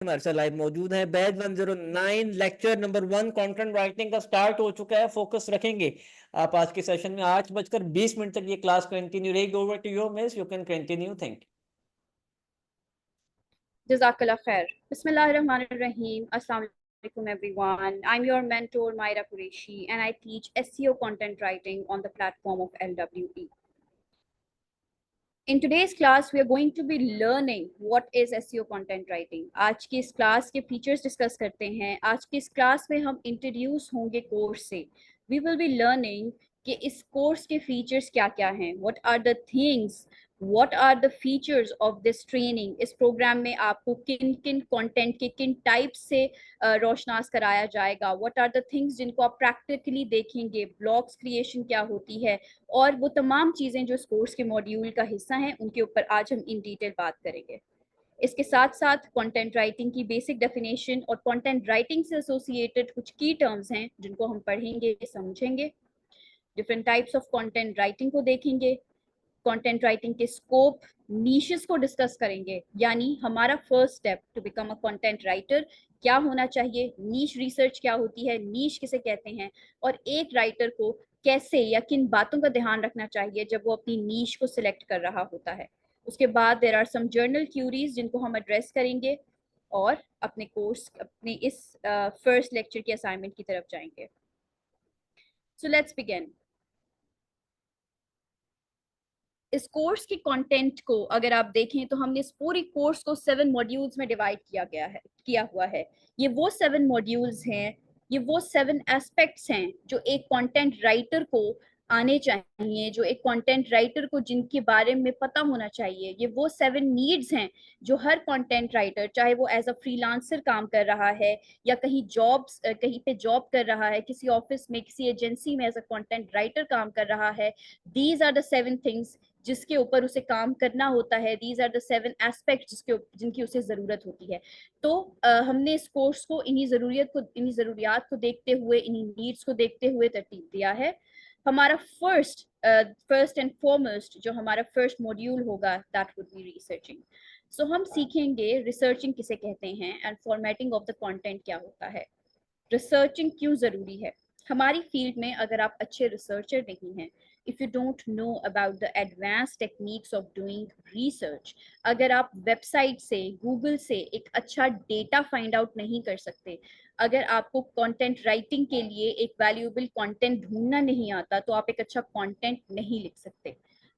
हमारे साथ लाइव मौजूद है। Batch 109 lecture number 1 content writing का स्टार्ट हो चुका है। फोकस रखेंगे आप आज के सेशन में। 8:20 तक ये क्लास कंटिन्यू रहेगी। Over to your miss, you can continue. Thank you. Jazakallah khair. Bismillahirrahmanirrahim. Assalamu alaikum everyone. I'm your mentor Myra Qureshi and I teach SEO content writing on the platform of LWE. In today's class, we are going to be learning what is SEO content writing. आज की इस class के features discuss करते हैं। आज की इस class में हम इंट्रोड्यूस होंगे कोर्स से। We will be learning कि इस कोर्स के फीचर्स क्या क्या हैं, what are the things, what are the features of this training. इस प्रोग्राम में आपको किन किन कंटेंट के किन टाइप से रोशनास कराया जाएगा, what are the things जिनको आप प्रैक्टिकली देखेंगे, ब्लॉग्स क्रिएशन क्या होती है, और वो तमाम चीज़ें जो इस कोर्स के मॉड्यूल का हिस्सा हैं उनके ऊपर आज हम इन डिटेल बात करेंगे। इसके साथ साथ कंटेंट राइटिंग की बेसिक डेफिनेशन और कंटेंट राइटिंग से एसोसिएटेड कुछ की टर्म्स हैं जिनको हम पढ़ेंगे, समझेंगे। Different types of content writing को देखेंगे। कंटेंट राइटिंग के स्कोप, नीशेस को डिस्कस करेंगे, यानी हमारा first step to become a content writer क्या होना चाहिए, नीश रिसर्च क्या होती है, नीश किसे कहते हैं, और एक राइटर को कैसे या किन बातों का ध्यान रखना चाहिए जब वो अपनी नीश को सिलेक्ट कर रहा होता है। उसके बाद there are some general queries जिनको हम एड्रेस करेंगे और अपने इस फर्स्ट लेक्चर की असाइनमेंट की तरफ जाएंगे। So let's begin. इस कोर्स की कंटेंट को अगर आप देखें तो हमने इस पूरी कोर्स को 7 मॉड्यूल्स में डिवाइड किया हुआ है। ये वो 7 मॉड्यूल्स हैं, ये वो 7 एस्पेक्ट्स हैं जो एक कंटेंट राइटर को आने चाहिए, जो एक कंटेंट राइटर को जिनके बारे में पता होना चाहिए। ये वो 7 नीड्स हैं जो हर कंटेंट राइटर, चाहे वो एज अ फ्रीलांसर काम कर रहा है या कहीं पे जॉब कर रहा है, किसी ऑफिस में, किसी एजेंसी में एज अ कंटेंट राइटर काम कर रहा है, दीज आर द 7 थिंग्स जिसके ऊपर उसे काम करना होता है। दीज आर द 7 एस्पेक्ट जिनकी उसे जरूरत होती है। तो हमने इस कोर्स को इन्हीं जरूरियात को देखते हुए, इन्हीं नीड्स को देखते हुए तरतीब दिया है। हमारा फर्स्ट एंड फॉरमोस्ट जो हमारा फर्स्ट मॉड्यूल होगा दैट वुड बी रिसर्चिंग। सो हम सीखेंगे रिसर्चिंग किसे कहते हैं and formatting of the content क्या होता है, रिसर्चिंग क्यों जरूरी है। हमारी फील्ड में अगर आप अच्छे रिसर्चर नहीं हैं, if you don't know about the advance techniques of doing research, अगर आप वेबसाइट से, गूगल से एक अच्छा डेटा फाइंड आउट नहीं कर सकते, अगर आपको कंटेंट राइटिंग के लिए एक वैल्यूएबल कंटेंट ढूंढना नहीं आता, तो आप एक अच्छा कंटेंट नहीं लिख सकते।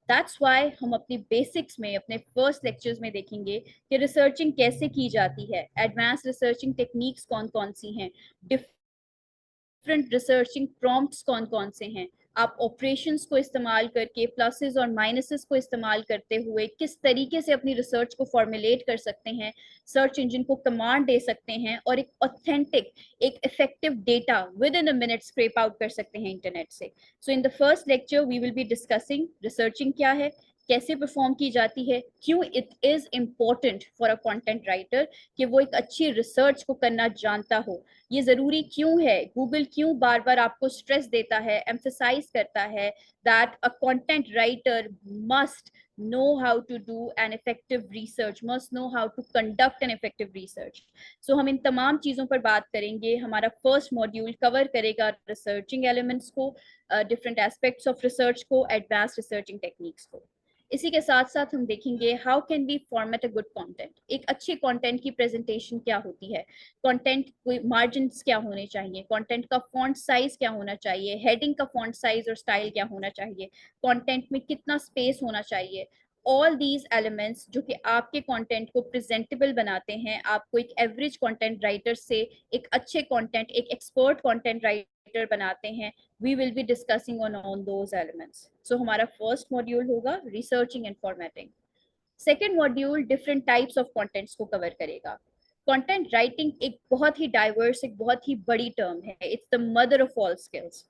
दैट्स वाई हम अपनी बेसिक्स में, अपने फर्स्ट लेक्चर्स में देखेंगे कि रिसर्चिंग कैसे की जाती है, एडवांस रिसर्चिंग टेक्निक्स कौन कौन सी हैं, डिफरेंट रिसर्चिंग प्रॉम्प्ट्स कौन कौन से हैं, आप ऑपरेशंस को इस्तेमाल करके, प्लसेस और माइनसेस को इस्तेमाल करते हुए किस तरीके से अपनी रिसर्च को फॉर्मुलेट कर सकते हैं, सर्च इंजन को कमांड दे सकते हैं और एक ऑथेंटिक, एक effective data within a minute scrape out कर सकते हैं इंटरनेट से। So in the first lecture we will be discussing researching क्या है, कैसे परफॉर्म की जाती है, क्यों it is important for a content writer कि वो एक अच्छी रिसर्च को करना जानता हो, ये जरूरी क्यों है, गूगल क्यों बार बार आपको स्ट्रेस देता है, एम्फसाइज करता है that a content writer must know how to do an effective research, must know how to conduct an effective research. So हम इन तमाम चीज़ों पर बात करेंगे। हमारा फर्स्ट मॉड्यूल कवर करेगा रिसर्चिंग एलिमेंट्स को, डिफरेंट एस्पेक्ट्स ऑफ रिसर्च को, एडवांस रिसर्चिंग टेक्निक्स को। इसी के साथ साथ हम देखेंगे how can we format a good content, एक अच्छे कंटेंट की प्रेजेंटेशन क्या होती है, कंटेंट कोई मार्जिन क्या होने चाहिए, कंटेंट का फॉन्ट साइज क्या होना चाहिए, हेडिंग का फॉन्ट साइज और स्टाइल क्या होना चाहिए, कंटेंट में कितना स्पेस होना चाहिए। ऑल दीज एलिमेंट्स जो कि आपके कंटेंट को प्रेजेंटेबल बनाते हैं, आपको एक एवरेज कंटेंट राइटर से एक अच्छे कंटेंट, एक एक्सपर्ट कंटेंट राइटर बनाते हैं। we will be discussing on those elements. So हमारा first module होगा researching and formatting. Second module different types of contents को cover करेगा। कंटेंट राइटिंग एक बहुत ही डाइवर्स, एक बहुत ही बड़ी टर्म है, it's the mother of all skills.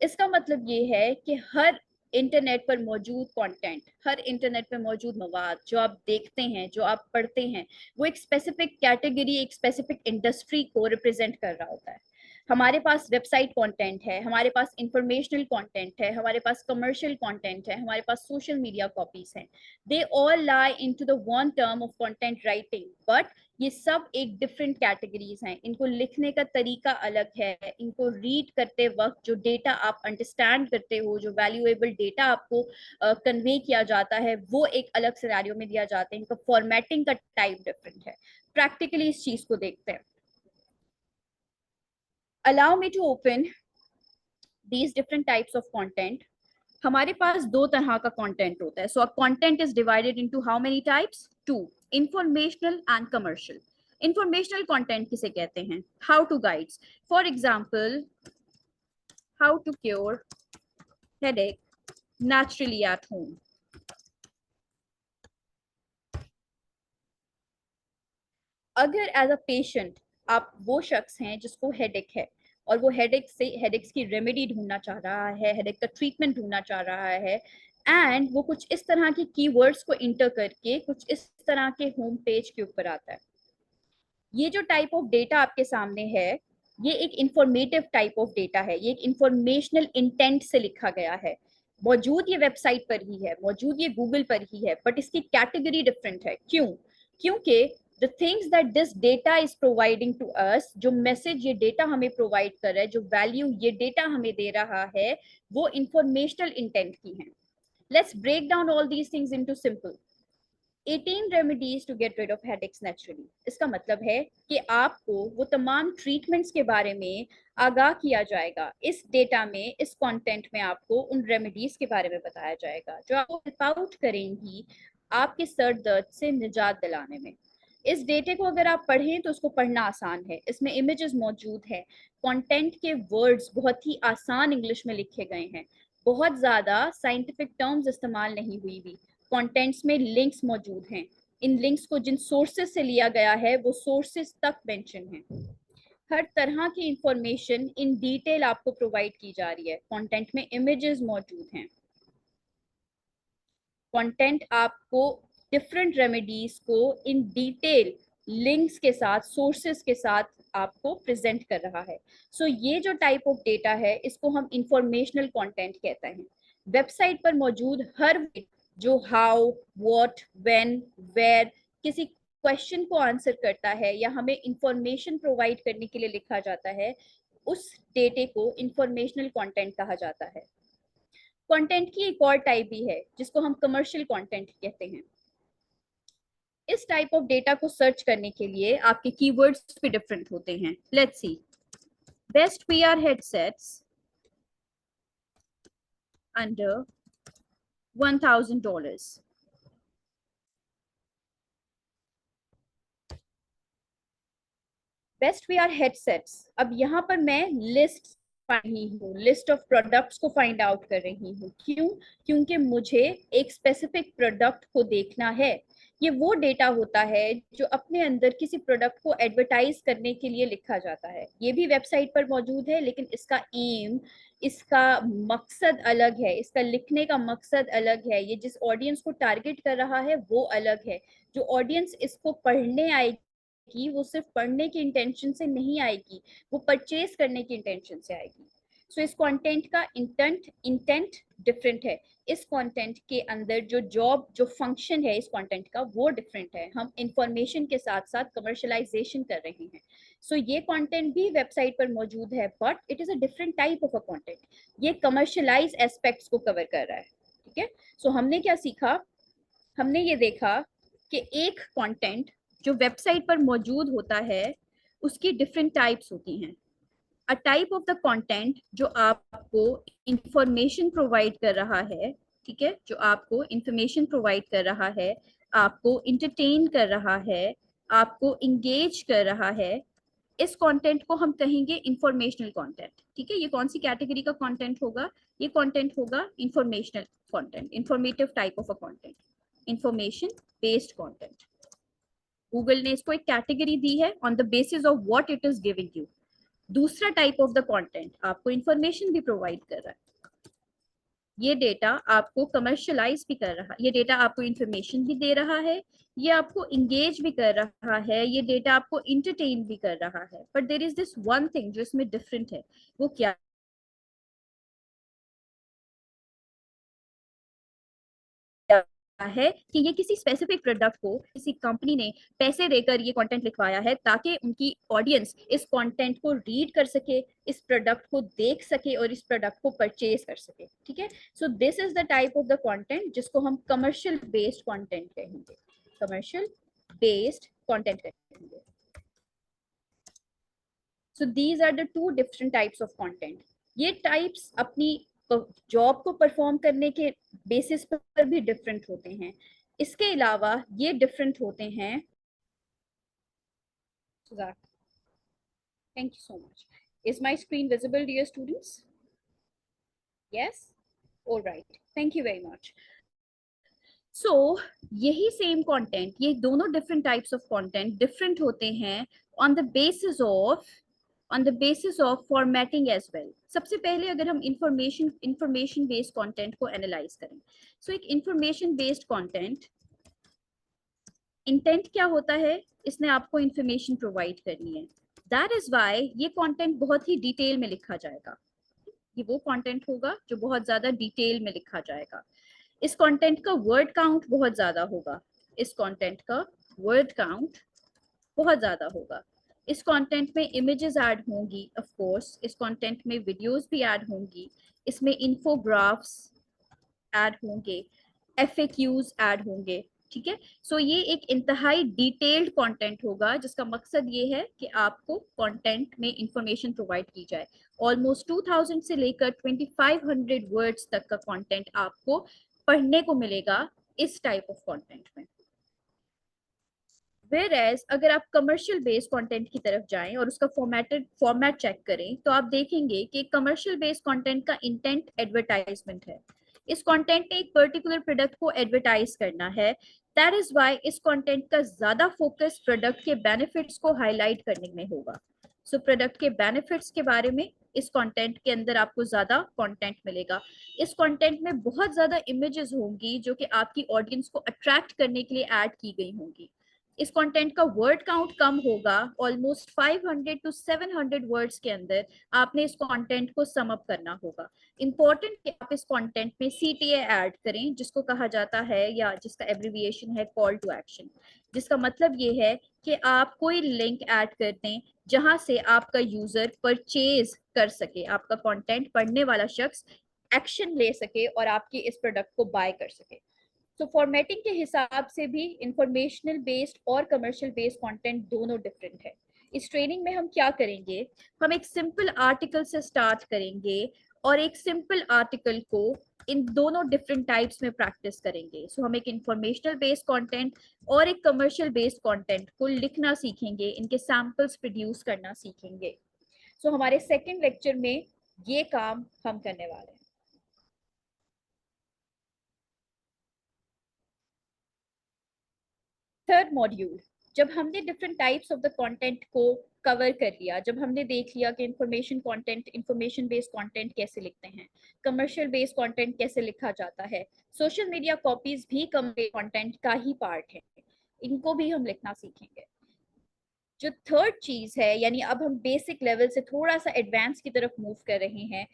इसका मतलब ये है कि हर इंटरनेट पर मौजूद कंटेंट, हर इंटरनेट पर मौजूद मवाद जो आप देखते हैं, जो आप पढ़ते हैं, वो एक स्पेसिफिक कैटेगरी, एक स्पेसिफिक इंडस्ट्री को रिप्रेजेंट कर रहा होता है। हमारे पास वेबसाइट कंटेंट है, हमारे पास इंफॉर्मेशनल कंटेंट है, हमारे पास कमर्शियल कंटेंट है, हमारे पास सोशल मीडिया कॉपीज हैं। They all lie into the one term of content writing, but ये सब एक डिफरेंट कैटेगरीज हैं, इनको लिखने का तरीका अलग है, इनको रीड करते वक्त जो डेटा आप अंडरस्टैंड करते हो, जो वैल्यूएबल डेटा आपको कन्वे किया जाता है, वो एक अलग सिनेरियो में दिया जाता है, इनका फॉर्मेटिंग का टाइप डिफरेंट है। प्रैक्टिकली इस चीज को देखते हैं। Allow me to open these different types of content. हमारे पास दो तरह का कंटेंट होता है। So a content is divided into how many types? Two, informational and commercial. Informational content किसे कहते हैं? How to guides, for example how to cure headache naturally at home. अगर एज अ पेशेंट आप वो शख्स हैं जिसको हेडेक है और वो हेडेक्स की रेमेडी ढूंढना चाह रहा है, हेडेक का ट्रीटमेंट ढूंढना चाह रहा है, एंड वो कुछ इस तरह के कीवर्ड्स को इंटर करके कुछ इस तरह के होम पेज के ऊपर आता है। ये जो टाइप ऑफ डेटा आपके सामने है, ये एक इंफॉर्मेटिव टाइप ऑफ डेटा है, ये एक इंफॉर्मेशनल इंटेंट से लिखा गया है। मौजूद ये वेबसाइट पर ही है, मौजूद ये गूगल पर ही है, बट इसकी कैटेगरी डिफरेंट है। क्यों? क्योंकि the things that this data is providing to us, जो मैसेज ये डेटा हमें प्रोवाइड कर रहा है, जो वैल्यू ये डेटा हमें दे रहा है, वो इंफॉर्मेशनल इंटेंट की है। Let's break down all these things into simple 18 remedies to get rid of headaches naturally. इसका मतलब है कि आपको वो तमाम ट्रीटमेंट्स के बारे में आगाह किया जाएगा। इस डेटा में, इस कंटेंट में आपको उन रेमेडीज के बारे में बताया जाएगा जो आपको हेल्प आउट करेंगी आपके सर दर्द से निजात दिलाने में। इस डेटे को अगर आप पढ़ें तो उसको पढ़ना आसान है, इसमें इमेजेस मौजूद है, कंटेंट के वर्ड्स बहुत ही आसान इंग्लिश में लिखे गए हैं, बहुत ज्यादा साइंटिफिक टर्म्स इस्तेमाल नहीं हुई भी। कंटेंट्स में लिंक्स मौजूद हैं, इन लिंक्स को जिन सोर्सेस से लिया गया है वो सोर्सेस तक मेंशन है। हर तरह की इंफॉर्मेशन इन डिटेल आपको प्रोवाइड की जा रही है। कंटेंट में इमेजेस मौजूद हैं, कंटेंट आपको डिफरेंट रेमेडीज को इन डिटेल लिंक्स के साथ, सोर्सेस के साथ आपको प्रेजेंट कर रहा है। सो ये जो टाइप ऑफ डेटा है इसको हम इंफॉर्मेशनल कंटेंट कहते हैं। वेबसाइट पर मौजूद हर जो हाउ, व्हाट, व्हेन, वेयर किसी क्वेश्चन को आंसर करता है या हमें इंफॉर्मेशन प्रोवाइड करने के लिए लिखा जाता है, उस डेटे को इंफॉर्मेशनल कंटेंट कहा जाता है। कंटेंट की एक और टाइप भी है जिसको हम कमर्शियल कंटेंट कहते हैं। इस टाइप ऑफ डेटा को सर्च करने के लिए आपके कीवर्ड्स भी डिफरेंट होते हैं। Let's see, best VR headsets under $1,000। Best VR headsets, अब यहाँ पर मैं लिस्ट रही हूँ, लिस्ट ऑफ प्रोडक्ट्स को फाइंड आउट कर रही हूँ। क्यों? क्योंकि मुझे एक स्पेसिफिक प्रोडक्ट को देखना है। ये वो डेटा होता है जो अपने अंदर किसी प्रोडक्ट को एडवर्टाइज करने के लिए लिखा जाता है। ये भी वेबसाइट पर मौजूद है, लेकिन इसका एम, इसका मकसद अलग है, इसका लिखने का मकसद अलग है, ये जिस ऑडियंस को टारगेट कर रहा है वो अलग है। जो ऑडियंस इसको पढ़ने आएगी वो सिर्फ पढ़ने की इंटेंशन से नहीं आएगी, वो परचेज करने की इंटेंशन से आएगी। सो इस कंटेंट का इंटेंट डिफरेंट है। इस कंटेंट के अंदर जो जॉब, जो फंक्शन है इस कंटेंट का, वो डिफरेंट है। हम इंफॉर्मेशन के साथ साथ कमर्शलाइजेशन कर रहे हैं। सो ये कंटेंट भी वेबसाइट पर मौजूद है, but it is a different type of a content. ये कमर्शलाइज एस्पेक्ट्स को कवर कर रहा है। ठीक है, सो हमने क्या सीखा? हमने ये देखा कि एक कंटेंट जो वेबसाइट पर मौजूद होता है उसकी डिफरेंट टाइप्स होती हैं। A type of the content जो आपको इंफॉर्मेशन प्रोवाइड कर रहा है, ठीक है, जो आपको इंफॉर्मेशन प्रोवाइड कर रहा है, आपको इंटरटेन कर रहा है, आपको इंगेज कर रहा है, इस कंटेंट को हम कहेंगे इंफॉर्मेशनल कंटेंट। ठीक है, ये कौन सी कैटेगरी का कंटेंट होगा? ये कंटेंट होगा informational content, informative type of a content, information based content. Google ने इसको एक कैटेगरी दी है on the basis of what it is giving you. दूसरा टाइप ऑफ द कंटेंट आपको इंफॉर्मेशन भी प्रोवाइड कर रहा है। ये डेटा आपको कमर्शलाइज भी कर रहा है, ये डेटा आपको इंफॉर्मेशन भी दे रहा है, ये आपको इंगेज भी कर रहा है, ये डेटा आपको इंटरटेन भी कर रहा है। But there is this one thing जो इसमें डिफरेंट है, वो क्या है कि ये किसी स्पेसिफिक प्रोडक्ट को किसी कंपनी ने पैसे देकर ये कंटेंट लिखवाया है ताकि उनकी ऑडियंस इस कंटेंट को रीड कर सके, इस प्रोडक्ट को देख सके और इस प्रोडक्ट को परचेज कर सके। ठीक है, so this is the type of the content जिसको हम कमर्शियल बेस्ड कंटेंट कहेंगे, कमर्शियल बेस्ड कंटेंट कहेंगे। So these are the two different types of content. ये टाइप्स अपनी जॉब को परफॉर्म करने के बेसिस पर भी डिफरेंट होते हैं। इसके अलावा ये डिफरेंट होते हैं, thank you so much, is my screen visible dear students? Yes, alright, thank you very much. So यही सेम कंटेंट, ये दोनों different types of content different होते हैं on the basis of formatting as well. सबसे पहले अगर हम information based content को एनालाइज करें, सो एक इंफॉर्मेशन बेस्ड कंटेंट, इंटेंट क्या होता है, इसने आपको इंफॉर्मेशन प्रोवाइड करनी है। दैट इज वाई ये कंटेंट बहुत ही डिटेल में लिखा जाएगा। ये वो कंटेंट होगा जो बहुत ज्यादा डिटेल में लिखा जाएगा। इस कंटेंट का वर्ड काउंट बहुत ज्यादा होगा, इस कंटेंट का वर्ड काउंट बहुत ज्यादा होगा। इस कंटेंट में इमेजेस ऐड होंगी, ऑफ कोर्स इस कंटेंट में वीडियोस भी ऐड होंगी, इसमें इन्फोग्राफ्स ऐड होंगे, FAQs ऐड होंगे। ठीक है, सो ये एक इंतहाई डिटेल्ड कंटेंट होगा जिसका मकसद ये है कि आपको कंटेंट में इंफॉर्मेशन प्रोवाइड की जाए। ऑलमोस्ट 2000 से लेकर 2500 वर्ड्स तक का कंटेंट आपको पढ़ने को मिलेगा इस टाइप ऑफ कंटेंट में। Whereas अगर आप कमर्शियल बेस्ड कंटेंट की तरफ जाएं और उसका फॉर्मेट चेक करें तो आप देखेंगे कि कमर्शियल बेस्ड कंटेंट का इंटेंट एडवर्टाइजमेंट है। इस कंटेंट ने एक पर्टिकुलर प्रोडक्ट को एडवर्टाइज करना है। दैट इज वाई इस कंटेंट का ज्यादा फोकस प्रोडक्ट के बेनिफिट्स को हाईलाइट करने में होगा। सो प्रोडक्ट के बेनिफिट्स के बारे में इस कंटेंट के अंदर आपको ज्यादा कंटेंट मिलेगा। इस कंटेंट में बहुत ज्यादा इमेजेस होंगी जो कि आपकी ऑडियंस को अट्रैक्ट करने के लिए ऐड की गई होंगी। इस कंटेंट का वर्ड काउंट कम होगा, ऑलमोस्ट 500 to 700 वर्ड्स के अंदर आपने इस कंटेंट को सम अप करना होगा। इंपॉर्टेंट कि आप इस कंटेंट में CTA ऐड करें, जिसको कहा जाता है या जिसका एब्रिविएशन है कॉल टू एक्शन, जिसका मतलब ये है कि आप कोई लिंक ऐड कर दें जहां से आपका यूजर परचेज कर सके, आपका कंटेंट पढ़ने वाला शख्स एक्शन ले सके और आपकी इस प्रोडक्ट को बाय कर सके। तो फॉर्मेटिंग के हिसाब से भी इंफॉर्मेशनल बेस्ड और कमर्शियल बेस्ड कंटेंट दोनों डिफरेंट है। इस ट्रेनिंग में हम क्या करेंगे, हम एक सिंपल आर्टिकल से स्टार्ट करेंगे और एक सिंपल आर्टिकल को इन दोनों डिफरेंट टाइप्स में प्रैक्टिस करेंगे। सो हम एक इंफॉर्मेशनल बेस्ड कंटेंट और एक कमर्शियल बेस्ड कंटेंट को लिखना सीखेंगे, इनके सैंपल्स प्रोड्यूस करना सीखेंगे। सो हमारे सेकेंड लेक्चर में ये काम हम करने वाले हैं। थर्ड मॉड्यूल, जब हमने different types of the content को कवर कर लिया, जब हमने देख लिया कि इंफॉर्मेशन बेस्ड कंटेंट कैसे लिखते हैं, कमर्शियल बेस्ड कंटेंट कैसे लिखा जाता है, सोशल मीडिया कॉपीज भी कंटेंट का ही पार्ट है, इनको भी हम लिखना सीखेंगे। जो थर्ड चीज है, यानी अब हम बेसिक लेवल से थोड़ा सा एडवांस की तरफ मूव कर रहे हैं।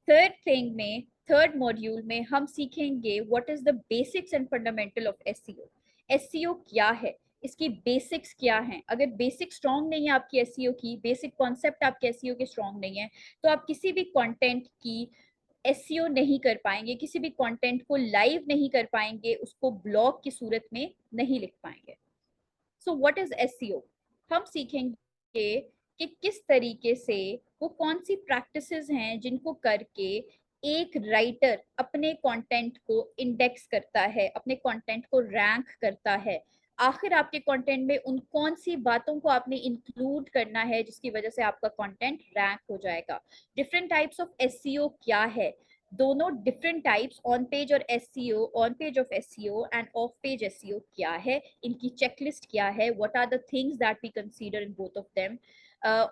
थर्ड मॉड्यूल में हम सीखेंगे what is the basics and fundamental of SEO। SEO क्या है, इसकी बेसिक्स क्या हैं। अगर बेसिक स्ट्रॉन्ग नहीं है आपकी SEO की, बेसिक कॉन्सेप्ट आपके SEO के स्ट्रॉन्ग नहीं है, तो आप किसी भी कंटेंट की SEO नहीं कर पाएंगे, किसी भी कंटेंट को लाइव नहीं कर पाएंगे, उसको ब्लॉग की सूरत में नहीं लिख पाएंगे। सो व्हाट इज SEO, हम सीखेंगे कि किस तरीके से वो कौन सी प्रैक्टिसेस हैं जिनको करके एक राइटर अपने कंटेंट को इंडेक्स करता है, अपने कंटेंट को रैंक करता है। आखिर आपके कंटेंट में उन कौन सी बातों को आपने इंक्लूड करना है जिसकी वजह से आपका कंटेंट रैंक हो जाएगा। डिफरेंट टाइप्स ऑफ SEO क्या है, दोनों डिफरेंट टाइप्स, ऑन पेज और SEO, on page of SEO and off page SEO क्या है, इनकी चेकलिस्ट क्या है, what are the things that we consider in both of them.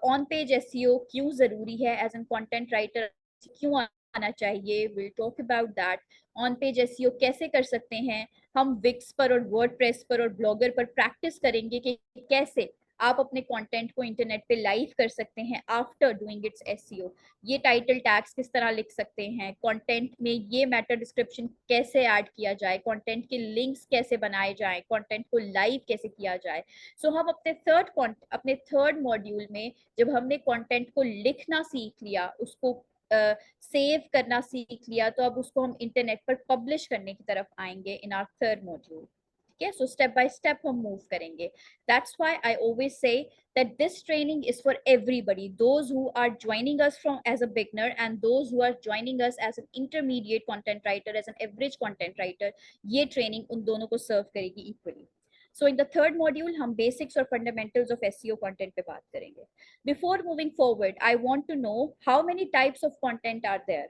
On page SEO क्यों जरूरी है एज एन कंटेंट राइटर, क्यों आना चाहिए, will talk about that. On page SEO कैसे कर सकते हैं हम, विक्स पर और वर्डप्रेस पर और ब्लॉगर पर प्रैक्टिस करेंगे कि कैसे आप अपने कंटेंट को इंटरनेट पे लाइव कर सकते हैं आफ्टर डूइंग इट्स एसईओ। ये टाइटल टैग्स किस तरह लिख सकते हैं, कंटेंट में ये मैटर डिस्क्रिप्शन कैसे ऐड किया जाए, कंटेंट के लिंक्स कैसे बनाए जाए, कंटेंट को लाइव कैसे किया जाए। सो हम अपने थर्ड मॉड्यूल में जब हमने कंटेंट को लिखना सीख लिया, उसको सेव करना सीख लिया, तो अब उसको हम इंटरनेट पर पब्लिश करने की तरफ आएंगे इन आवर थर्ड मॉड्यूल। ठीक है, सो स्टेप बाय स्टेप हम मूव करेंगे। That's why I always say that this training is for everybody, those who are joining us from as a beginner and those who are joining us as an intermediate content writer, as an average content writer, ये training उन दोनों को serve करेगी equally. So in the third module हम basics और fundamentals of SEO content पे बात करेंगे. Before moving forward, I want to know how many types of content are there.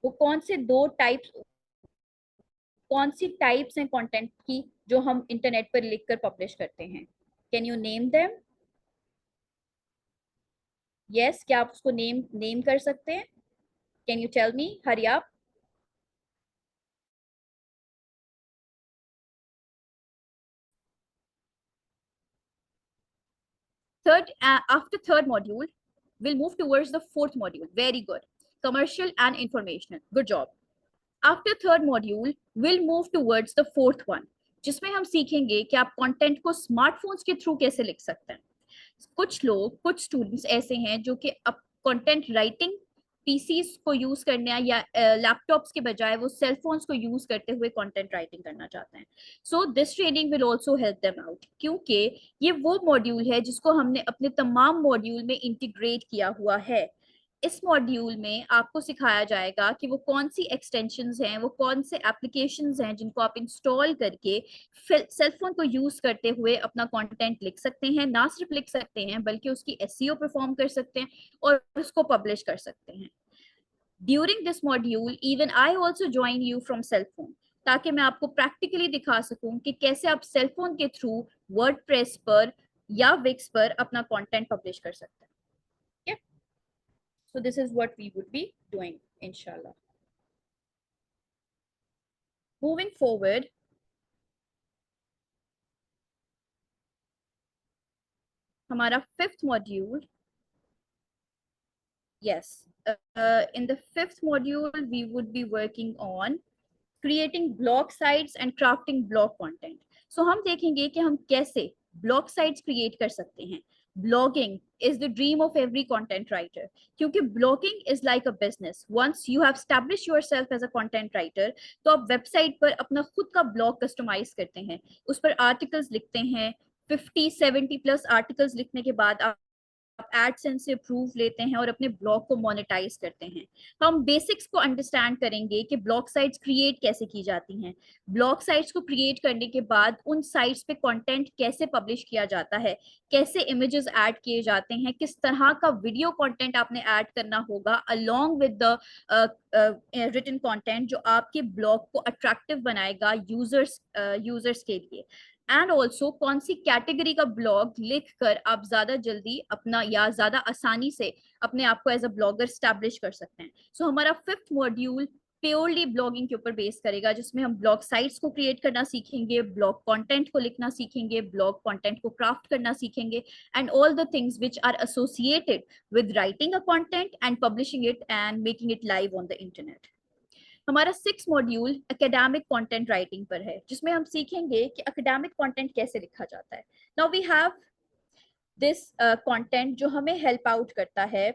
वो कौन सी टाइप्स हैं कंटेंट की जो हम इंटरनेट पर लिखकर पब्लिश करते हैं? Can you name them? Yes, क्या आप उसको नेम कर सकते हैं? Can you tell me? Hurry up. After third module, we'll move towards the fourth module. Very good. Commercial and informational. Good job. After third module, we'll move towards the fourth one, जिसमें हम सीखेंगे कि आप content को smartphones के through कैसे लिख सकते हैं। कुछ स्टूडेंट्स ऐसे हैं जो कि अब कंटेंट राइटिंग पीसीस को यूज करने या लैपटॉप्स के बजाय वो सेल फोन्स को यूज करते हुए कंटेंट राइटिंग करना चाहते हैं। So this training will also help them out, क्योंकि ये वो मॉड्यूल है जिसको हमने अपने तमाम मॉड्यूल में इंटीग्रेट किया हुआ है। इस मॉड्यूल में आपको सिखाया जाएगा कि वो कौन सी एक्सटेंशंस हैं, वो कौन से एप्लीकेशंस हैं जिनको आप इंस्टॉल करके सेल फोन को यूज करते हुए अपना कंटेंट लिख सकते हैं। ना सिर्फ लिख सकते हैं बल्कि उसकी एसईओ परफॉर्म कर सकते हैं और उसको पब्लिश कर सकते हैं। During this module even I also join you from cell phone, ताकि मैं आपको प्रैक्टिकली दिखा सकूं कि कैसे आप सेल फोन के थ्रू वर्डप्रेस पर या विक्स पर अपना कंटेंट पब्लिश कर सकते हैं। So this is what we would be doing, inshallah. Moving forward, हमारा fifth module. Yes, in the fifth module we would be working on creating blog sites and crafting blog content. So हम देखेंगे कि हम कैसे blog sites create कर सकते हैं। Blogging is the dream of every content writer, क्योंकि blogging is like a business. Once you have established yourself as a content writer, तो आप वेबसाइट पर अपना खुद का ब्लॉग कस्टमाइज करते हैं, उस पर आर्टिकल्स लिखते हैं। 50-70 प्लस आर्टिकल्स लिखने के बाद आप एडसेंस से अप्रूव लेते हैं और अपने ब्लॉग को मोनेटाइज करते हैं। हम बेसिक्स को अंडरस्टैंड करेंगे कि ब्लॉग साइट्स क्रिएट कैसे की जाती हैं। ब्लॉग साइट्स को क्रिएट करने के बाद उन साइट्स पे कंटेंट कैसे पब्लिश किया जाता है, कैसे इमेजेस ऐड किए जाते हैं, किस तरह का वीडियो कंटेंट आपने ऐड करना होगा along with the written content जो आपके ब्लॉग को अट्रैक्टिव बनाएगा यूजर्स के लिए। एंड ऑल्सो कौन सी कैटेगरी का ब्लॉग लिखकर आप ज्यादा जल्दी अपना या ज्यादा आसानी से अपने आप को एज अ ब्लॉगर स्टैब्लिश कर सकते हैं। सो हमारा फिफ्थ मॉड्यूल प्योरली ब्लॉगिंग के ऊपर बेस करेगा, जिसमें हम ब्लॉग साइट्स को क्रिएट करना सीखेंगे, ब्लॉग कंटेंट को लिखना सीखेंगे, ब्लॉग कंटेंट को क्राफ्ट करना सीखेंगे, and all the things which are associated with writing a content and publishing it and making it live on the internet. हमारा 6 मॉड्यूल एकेडमिक कंटेंट राइटिंग पर है, जिसमें हम सीखेंगे कि एकेडमिक कंटेंट कैसे लिखा जाता है। Now we have this content जो हमें हेल्प आउट करता है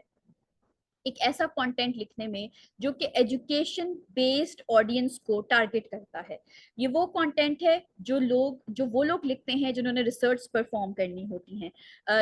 एक ऐसा कंटेंट लिखने में जो कि एजुकेशन बेस्ड ऑडियंस को टारगेट करता है। ये वो कंटेंट है जो वो लोग लिखते हैं जिन्होंने रिसर्च परफॉर्म करनी होती हैं।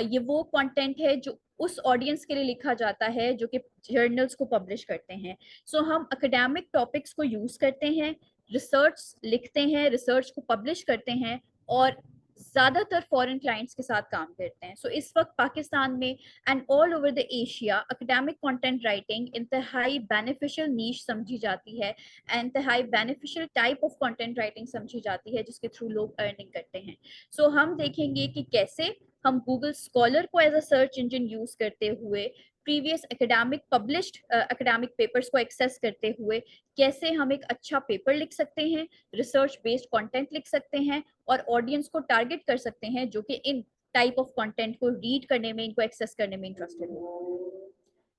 ये वो कंटेंट है जो उस ऑडियंस के लिए लिखा जाता है जो कि जर्नल्स को पब्लिश करते हैं। सो हम एकेडमिक टॉपिक्स को यूज करते हैं, रिसर्च लिखते हैं, रिसर्च को पब्लिश करते हैं और ज्यादातर फॉरेन क्लाइंट्स के साथ काम करते हैं। सो इस वक्त पाकिस्तान में and all over the Asia academic content writing इंतहाई बेनिफिशियल नीश समझी जाती है, इंतहाई beneficial type of content writing समझी जाती है जिसके थ्रू लोग अर्निंग करते हैं। सो हम देखेंगे कि कैसे हम गूगल स्कॉलर को as a search engine use करते हुए previous academic published academic papers को एक्सेस करते हुए कैसे हम एक अच्छा पेपर लिख सकते हैं, रिसर्च बेस्ड कंटेंट लिख सकते हैं और ऑडियंस को टारगेट कर सकते हैं जो कि इन टाइप ऑफ कंटेंट को रीड करने में, इनको एक्सेस करने में इंटरेस्टेड हो।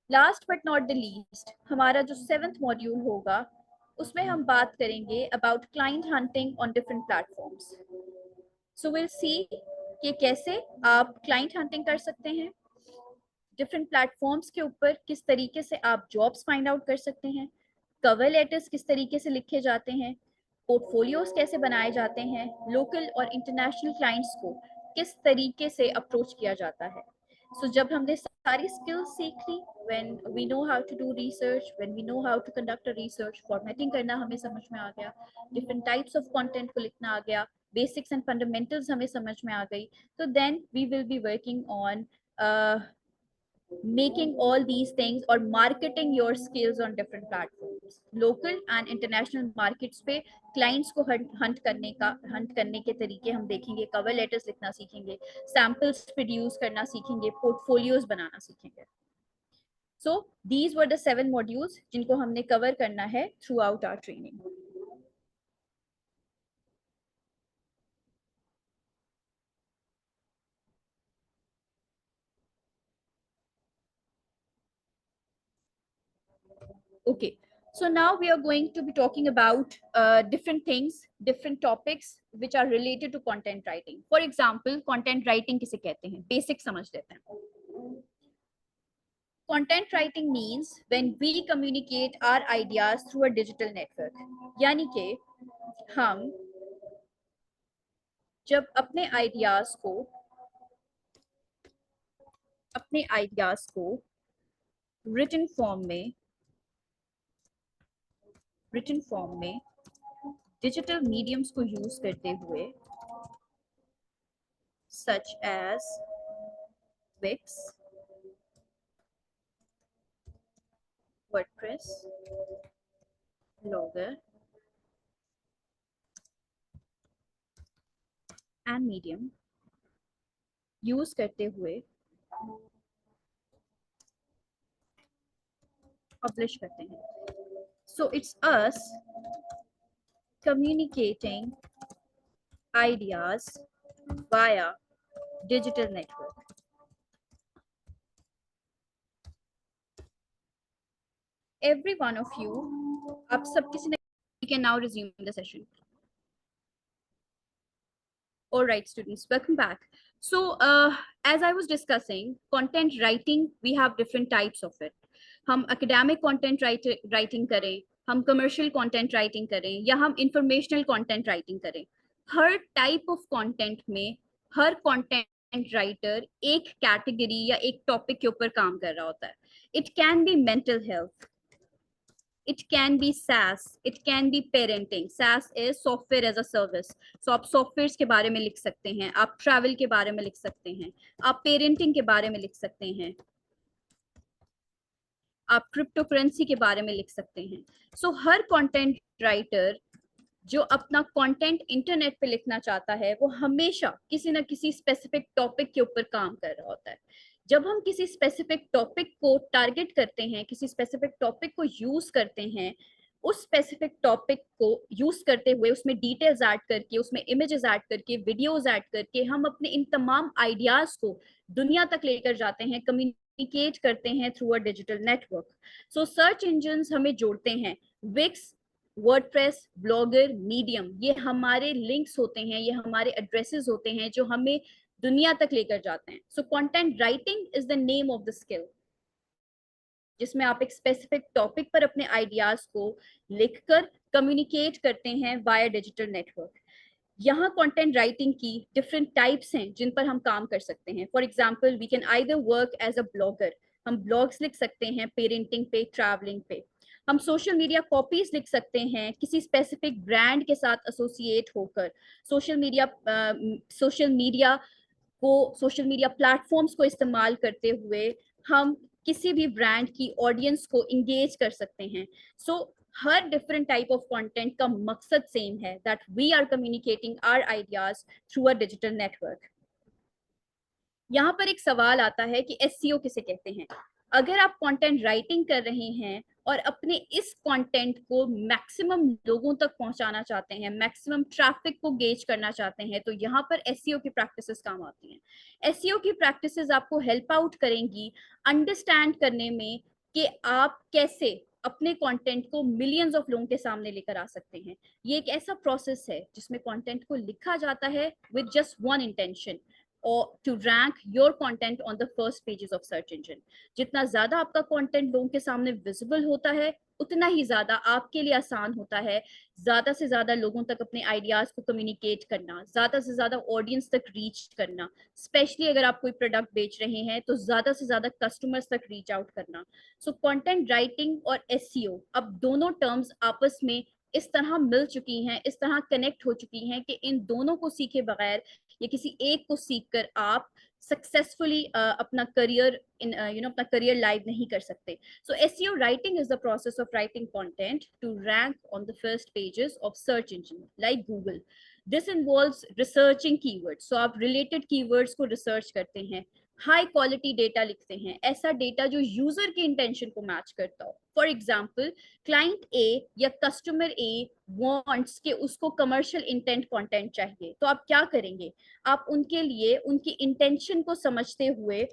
Last but not the least, हमारा जो 7th मॉड्यूल होगा उसमें हम बात करेंगे about client hunting on different platforms. So will see कि कैसे आप क्लाइंट हंटिंग कर सकते हैं, डिफरेंट प्लेटफॉर्म्स के ऊपर किस तरीके से आप जॉब्स फाइंड आउट कर सकते हैं, कवर लेटर्स किस तरीके से लिखे जाते हैं, पोर्टफोलियोज कैसे बनाए जाते हैं, लोकल और इंटरनेशनल क्लाइंट्स को किस तरीके से अप्रोच किया जाता है। सो जब हमने सारी स्किल्स सीख ली, when we know how to do research, when we know how to conduct a research, formatting करना हमें समझ में आ गया, डिफरेंट टाइप्स ऑफ कंटेंट को लिखना आ गया, बेसिक्स एंड फंडामेंटल्स हमें समझ में आ गई, तो then we will be working on making all these things or marketing your skills on different platforms, local and international markets पे clients को hunt करने के तरीके हम देखेंगे, cover letters लिखना सीखेंगे, samples produce करना सीखेंगे, portfolios बनाना सीखेंगे. So these were the 7 modules जिनको हमने cover करना है throughout our training. Okay, so now we are going to be talking about different things, different topics which are related to content writing. For example, content writing किसे कहते हैं? Basic समझ लेते हैं. Content writing means when we communicate our ideas through a digital network. यानी कि हम जब अपने ideas को written form में digital mediums को use करते हुए such as Wix, WordPress, Blogger and Medium use करते हुए publish करते हैं. So it's us communicating ideas via digital network. Every one of you, आप सब किसी ने, we can now resume the session. All right, students, welcome back. So as I was discussing, content writing, we have different types of it. हम academic content writing करें, हम commercial content writing करें, या हम informational content writing करें. हर type of content में हर content writer एक category या एक topic के ऊपर काम कर रहा होता है. It can be mental health, it can be SaaS, it can be parenting. SaaS is software as a service. So आप softwares के बारे में लिख सकते हैं, आप travel के बारे में लिख सकते हैं, आप parenting के बारे में लिख सकते हैं, आप क्रिप्टो करेंसी के बारे में लिख सकते हैं. सो हर कंटेंट राइटर जो अपना कंटेंट इंटरनेट पे लिखना चाहता है वो हमेशा किसी ना किसी स्पेसिफिक टॉपिक के ऊपर काम कर रहा होता है. जब हम किसी स्पेसिफिक टॉपिक को टारगेट करते हैं, किसी स्पेसिफिक टॉपिक को यूज करते हैं, उस स्पेसिफिक टॉपिक को यूज करते हुए उसमें डिटेल्स ऐड करके, उसमें इमेजेस ऐड करके, वीडियोस ऐड करके हम अपने इन तमाम आइडियाज को दुनिया तक लेकर जाते हैं, कम्युनिकेट करते हैं through a digital network. So search engines हमें जोड़ते हैं. विक्स, वर्डप्रेस, ब्लॉगर, मीडियम, ये हमारे लिंक्स होते हैं, ये हमारे एड्रेसेस होते हैं जो हमें दुनिया तक लेकर जाते हैं. So content writing is the name of the skill, जिसमें आप एक स्पेसिफिक टॉपिक पर अपने आइडियाज को लिखकर कम्युनिकेट करते हैं वाया डिजिटल नेटवर्क. यहाँ कंटेंट राइटिंग की डिफरेंट टाइप्स हैं जिन पर हम काम कर सकते हैं. For example, we can either work as a blogger, हम ब्लॉग्स लिख सकते हैं पेरेंटिंग पे, ट्रैवलिंग पे. हम सोशल मीडिया कॉपीज लिख सकते हैं किसी स्पेसिफिक ब्रांड के साथ एसोसिएट होकर. सोशल मीडिया प्लेटफॉर्म्स को इस्तेमाल करते हुए हम किसी भी ब्रांड की ऑडियंस को इंगेज कर सकते हैं. सो हर डिफरेंट टाइप ऑफ कंटेंट का मकसद सेम है, that we are communicating our ideas through a digital network. यहाँ पर एक सवाल आता है कि एसईओ किसे कहते हैं. अगर आप कंटेंट राइटिंग कर रहे हैं और अपने इस कंटेंट को मैक्सिमम लोगों तक पहुंचाना चाहते हैं, मैक्सिमम ट्रैफिक को गेज करना चाहते हैं, तो यहाँ पर एसईओ की प्रैक्टिसेस काम आती हैं। एसईओ की प्रैक्टिसेस आपको हेल्प आउट करेंगी अंडरस्टैंड करने में कि आप कैसे अपने कंटेंट को मिलियंस ऑफ लोगों के सामने लेकर आ सकते हैं। ये एक ऐसा प्रोसेस है जिसमें कंटेंट को लिखा जाता है with just one intention, or to rank your content on the first pages of search engine. जितना ज्यादा आपका कंटेंट लोगों के सामने विजिबल होता है, उतना ही ज्यादा आपके लिए आसान होता है ज्यादा से ज्यादा लोगों तक अपने आइडियाज को कम्युनिकेट करना, ज्यादा से ज्यादा ऑडियंस तक रीच करना, स्पेशली अगर आप कोई प्रोडक्ट बेच रहे हैं तो ज्यादा से ज्यादा कस्टमर्स तक रीच आउट करना। सो कंटेंट राइटिंग और एसईओ अब दोनों टर्म्स आपस में इस तरह मिल चुकी हैं, इस तरह कनेक्ट हो चुकी हैं कि इन दोनों को सीखे बगैर या किसी एक को सीखकर आप सक्सेसफुली अपना करियर अपना करियर लाइव नहीं कर सकते। So SEO writing is the process of writing content to rank on the first pages of search engine like Google. This involves researching keywords, so आप रिलेटेड कीवर्ड्स को research करते हैं, high quality data लिखते हैं, ऐसा data जो user के intention को मैच करता हो। फॉर एग्जाम्पल, क्लाइंट ए या कस्टमर ए वांट्स कि उसको कमर्शियल इंटेंट कंटेंट चाहिए, तो आप क्या करेंगे? आप उनके लिए उनकी इंटेंशन को समझते हुए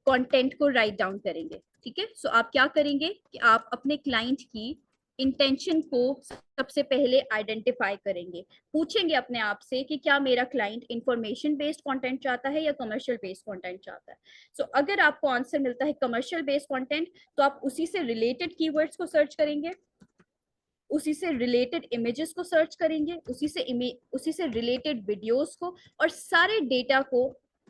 कंटेंट को राइट डाउन करेंगे। ठीक है, सो आप क्या करेंगे कि आप अपने क्लाइंट की इंटेंशन को सबसे पहले आइडेंटिफाई करेंगे, पूछेंगे अपने आप से कि क्या मेरा क्लाइंट इंफॉर्मेशन बेस्ड कंटेंट चाहता है या कमर्शियल बेस्ड कंटेंट चाहता है। सो अगर आपको आंसर मिलता है कमर्शियल बेस्ड कंटेंट, तो आप उसी से रिलेटेड कीवर्ड्स को सर्च करेंगे, उसी से रिलेटेड इमेजेस को सर्च करेंगे, उसी से रिलेटेड वीडियोस को, और सारे डेटा को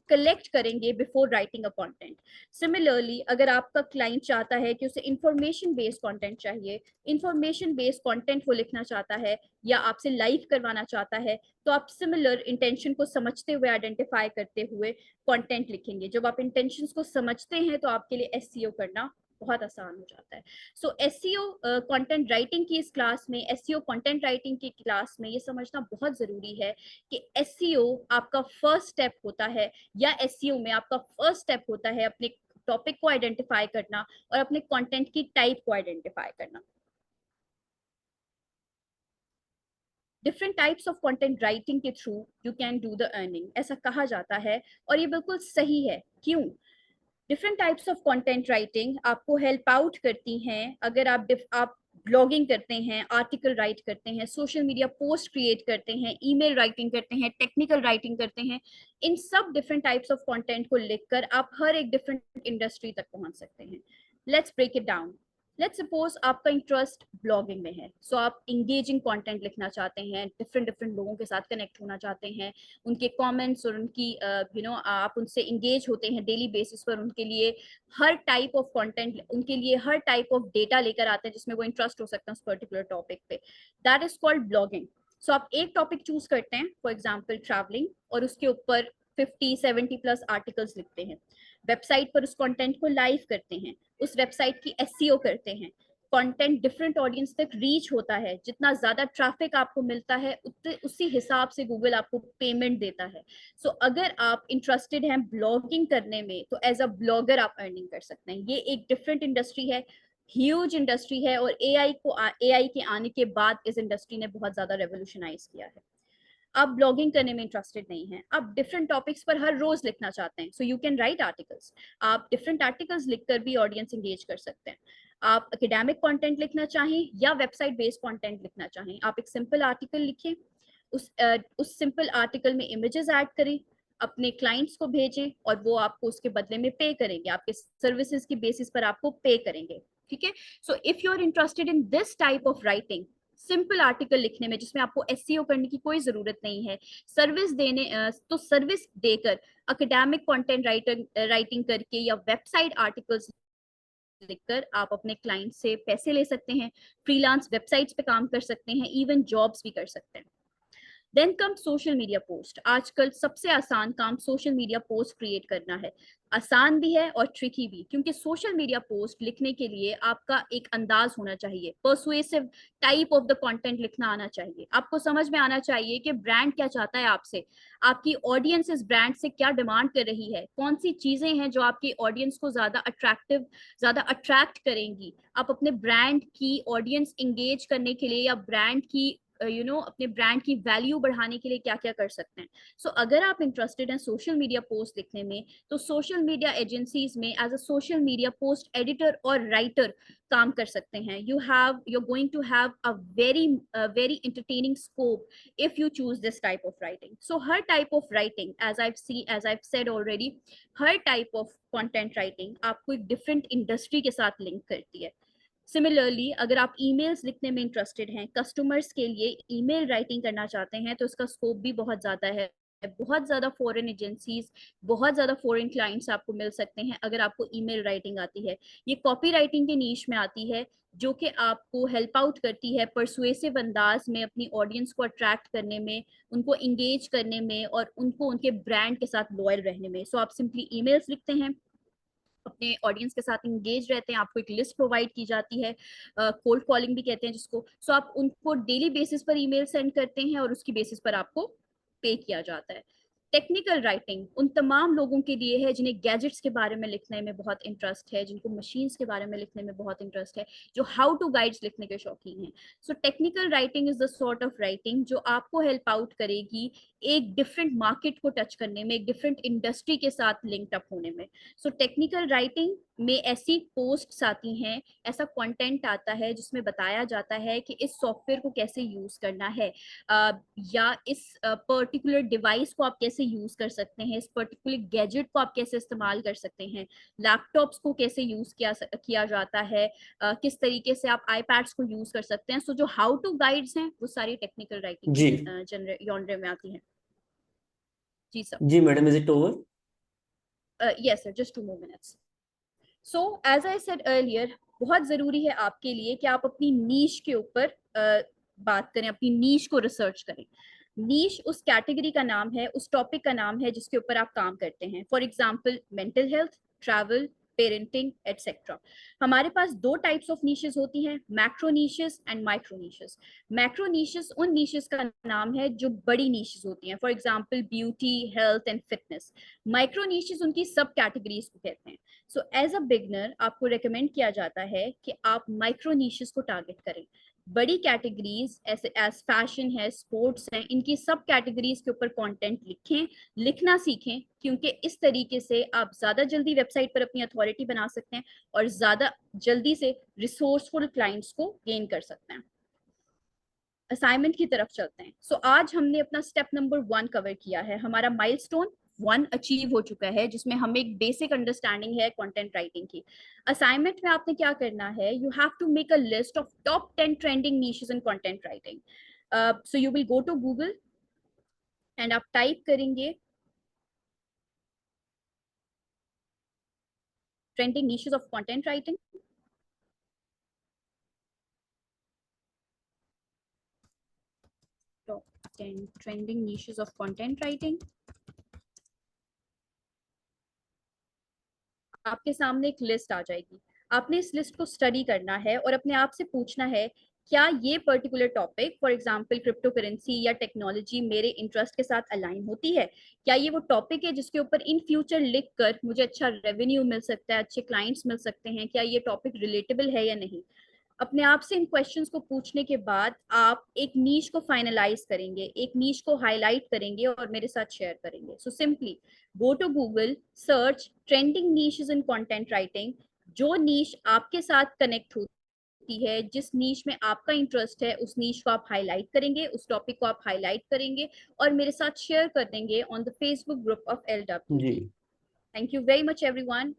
कलेक्ट करेंगे before writing a content. Similarly, अगर आपका क्लाइंट चाहता है कि उसे इंफॉर्मेशन बेस्ड कंटेंट चाहिए, इंफॉर्मेशन बेस्ड कंटेंट वो लिखना चाहता है या आपसे लाइव करवाना चाहता है, तो आप सिमिलर इंटेंशन को समझते हुए, आइडेंटिफाई करते हुए कंटेंट लिखेंगे। जब आप इंटेंशंस को समझते हैं तो आपके लिए एसईओ करना बहुत आसान हो जाता है। सो एसईओ कंटेंट राइटिंग की इस क्लास में, एसईओ कंटेंट राइटिंग की क्लास में ये समझना बहुत जरूरी है कि एसईओ आपका फर्स्ट स्टेप होता है, या एसईओ में आपका फर्स्ट स्टेप होता है अपने टॉपिक को आइडेंटिफाई करना और अपने कंटेंट की टाइप को आइडेंटिफाई करना। Different types of content writing के through you can do the earning, ऐसा कहा जाता है और ये बिल्कुल सही है। क्यों? Different types of content writing आपको हेल्प आउट करती हैं। अगर आप ब्लॉगिंग करते हैं, आर्टिकल राइट करते हैं, सोशल मीडिया पोस्ट क्रिएट करते हैं, ईमेल राइटिंग करते हैं, टेक्निकल राइटिंग करते हैं, इन सब डिफरेंट टाइप्स ऑफ कंटेंट को लिखकर आप हर एक डिफरेंट इंडस्ट्री तक पहुंच सकते हैं। Let's break it down. Let's suppose आपका इंटरेस्ट ब्लॉगिंग में है, सो आप इंगेजिंग कंटेंट लिखना चाहते हैं, डिफरेंट डिफरेंट लोगों के साथ कनेक्ट होना चाहते हैं, उनके कमेंट्स और उनकी आप उनसे इंगेज होते हैं डेली बेसिस पर, उनके लिए हर टाइप ऑफ कंटेंट, उनके लिए हर टाइप ऑफ डेटा लेकर आते हैं जिसमें वो इंटरेस्ट हो सकता है उस पर्टिकुलर टॉपिक पे। That is called blogging. So आप एक टॉपिक चूज करते हैं, फॉर एग्जाम्पल ट्रैवलिंग, और उसके ऊपर 50-70+ आर्टिकल्स लिखते हैं, वेबसाइट पर उस कंटेंट को लाइव करते हैं, उस वेबसाइट की एसईओ करते हैं, कंटेंट डिफरेंट ऑडियंस तक रीच होता है, जितना ज्यादा ट्रैफिक आपको मिलता है उसी हिसाब से गूगल आपको पेमेंट देता है। सो अगर आप इंटरेस्टेड हैं ब्लॉगिंग करने में, तो एज अ ब्लॉगर आप अर्निंग कर सकते हैं। ये एक डिफरेंट इंडस्ट्री है, ह्यूज इंडस्ट्री है, और एआई के आने के बाद इस इंडस्ट्री ने बहुत ज्यादा रेवोल्यूशनाइज किया है। आप ब्लॉगिंग करने में इंटरेस्टेड नहीं हैं, आप डिफरेंट टॉपिक्स पर हर रोज लिखना चाहते हैं, so you can write articles. आप डिफरेंट आर्टिकल्स लिखकर भी ऑडियंस एंगेज कर सकते हैं। आप एकेडमिक कंटेंट लिखना चाहें या वेबसाइट बेस्ड कंटेंट लिखना चाहें, आप एक सिंपल आर्टिकल लिखें, उस सिंपल आर्टिकल में इमेजेस ऐड करें, अपने क्लाइंट्स को भेजें, और वो आपको उसके बदले में पे करेंगे, आपके सर्विसेज की बेसिस पर आपको पे करेंगे। ठीक है, so if you are interested in this type of writing, simple article लिखने में जिसमें आपको एसईओ करने की कोई जरूरत नहीं है, तो सर्विस देकर एकेडमिक कंटेंट राइटिंग करके या वेबसाइट आर्टिकल्स लिखकर आप अपने क्लाइंट से पैसे ले सकते हैं, फ्रीलांस वेबसाइट्स पे काम कर सकते हैं, इवन जॉब्स भी कर सकते हैं। Then come social media post. आजकल सबसे आसान काम सोशल मीडिया पोस्ट क्रिएट करना है। आसान भी है और ट्रिकी भी, क्योंकि सोशल मीडिया पोस्ट लिखने के लिए आपका एक अंदाज होना चाहिए, persuasive type of the content लिखना आना चाहिए। आपको समझ में आना चाहिए कि ब्रांड क्या चाहता है आपसे, आपकी ऑडियंस इस ब्रांड से क्या डिमांड कर रही है, कौन सी चीजें हैं जो आपकी ऑडियंस को ज्यादा अट्रैक्ट करेंगी। आप अपने ब्रांड की ऑडियंस इंगेज करने के लिए या ब्रांड की अपने ब्रांड की वैल्यू बढ़ाने के लिए क्या क्या कर सकते हैं। सो अगर आप इंटरेस्टेड हैं सोशल मीडिया पोस्ट लिखने में, तो सोशल मीडिया एजेंसीज में as a social media post editor और राइटर काम कर सकते हैं। you're going to have a very entertaining scope if you choose this type of writing. So her type of writing, as I've said already, her type of content writing आपको एक different industry के साथ link करती है। Similarly अगर आप emails लिखने में इंटरेस्टेड हैं, कस्टमर्स के लिए ईमेल राइटिंग करना चाहते हैं, तो इसका स्कोप भी बहुत ज़्यादा है। बहुत ज़्यादा फॉरेन एजेंसीज, बहुत ज़्यादा फॉरेन क्लाइंट्स आपको मिल सकते हैं अगर आपको ईमेल राइटिंग आती है। ये कॉपी राइटिंग के नीश में आती है, जो कि आपको हेल्प आउट करती है परसुएसिव अंदाज में अपनी ऑडियंस को अट्रैक्ट करने में, उनको इंगेज करने में और उनको उनके ब्रांड के साथ लॉयल रहने में। सो आप सिंपली ईमेल्स लिखते हैं, अपने ऑडियंस के साथ इंगेज रहते हैं, आपको एक लिस्ट प्रोवाइड की जाती है, कोल्ड कॉलिंग भी कहते हैं जिसको। सो आप उनको डेली बेसिस पर ईमेल सेंड करते हैं और उसकी बेसिस पर आपको पे किया जाता है। टेक्निकल राइटिंग उन तमाम लोगों के लिए है जिन्हें गैजेट्स के बारे में लिखने में बहुत इंटरेस्ट है, जिनको मशीन्स के बारे में लिखने में बहुत इंटरेस्ट है, जो हाउ टू गाइड्स लिखने के शौकीन हैं। So technical writing is the sort of writing जो आपको हेल्प आउट करेगी एक डिफरेंट मार्केट को टच करने में, एक डिफरेंट इंडस्ट्री के साथ लिंक्ड अप होने में। सो टेक्निकल राइटिंग में ऐसी पोस्ट्स आती हैं, ऐसा कंटेंट आता है जिसमें बताया जाता है कि इस सॉफ्टवेयर को कैसे यूज करना है, या इस पर्टिकुलर डिवाइस को आप कैसे यूज कर सकते हैं, इस पर्टिकुलर गैजेट को आप कैसे इस्तेमाल कर सकते हैं, लैपटॉप्स को कैसे यूज किया जाता है, किस तरीके से आप आईपैड्स को यूज कर सकते हैं। सो जो हाउ टू गाइड्स हैं वो सारी टेक्निकल राइटिंग जी जॉनरे में आती हैं। जी सर। जी madam, is it over? yes sir, just 2 more minutes. So as I said earlier, बहुत जरूरी है आपके लिए कि आप अपनी नीश के ऊपर बात करें, अपनी नीश को रिसर्च करें। नीश उस कैटेगरी का नाम है, उस टॉपिक का नाम है जिसके ऊपर आप काम करते हैं। For example mental health, travel, parenting etcetera. हमारे पास दो टाइप्स ऑफ नीशेस होती हैं, macro niches and micro niches. Macro niches उन नीशेस का नाम है जो बड़ी नीशेस होती हैं, for example beauty, health and fitness. Micro niches उनकी सब कैटेगरीज को कहते हैं। सो एज अ बिगनर आपको रेकमेंड किया जाता है कि आप माइक्रो नीशेस को टारगेट करें। बड़ी कैटेगरीज ऐसे एज फैशन है, स्पोर्ट्स है, इनकी सब कैटेगरीज के ऊपर कंटेंट लिखें, लिखना सीखें, क्योंकि इस तरीके से आप ज्यादा जल्दी वेबसाइट पर अपनी अथॉरिटी बना सकते हैं और ज्यादा जल्दी से रिसोर्सफुल क्लाइंट्स को गेन कर सकते हैं। असाइनमेंट की तरफ चलते हैं। सो आज हमने अपना स्टेप नंबर 1 कवर किया है, हमारा माइलस्टोन 1 अचीव हो चुका है, जिसमें हमें एक बेसिक अंडरस्टैंडिंग है कंटेंट राइटिंग की। असाइनमेंट में आपने क्या करना है, you have to make a list of top 10 trending niches in content writing. So you will go to Google and आप टाइप करेंगे trending niches of content writing. Top 10 trending niches of content writing. आपके सामने एक list आ जाएगी, आपने इस list को study करना है और अपने आप से पूछना है क्या ये particular topic, for example crypto currency या टेक्नोलॉजी, मेरे इंटरेस्ट के साथ अलाइन होती है। क्या ये वो टॉपिक है जिसके ऊपर इन फ्यूचर लिख कर मुझे अच्छा रेवेन्यू मिल सकता है, अच्छे क्लाइंट्स मिल सकते हैं, क्या ये टॉपिक रिलेटेबल है या नहीं। अपने आप से इन क्वेश्चंस को पूछने के बाद आप एक नीश को फाइनलाइज करेंगे, एक नीश को हाईलाइट करेंगे और मेरे साथ शेयर करेंगे। So simply go to Google, search trending niches in content writing. जो नीश आपके साथ कनेक्ट होती है, जिस नीश में आपका इंटरेस्ट है, उस नीश को आप हाईलाइट करेंगे, उस टॉपिक को आप हाईलाइट करेंगे और मेरे साथ शेयर कर देंगे on the Facebook group of LW। जी thank you very much everyone.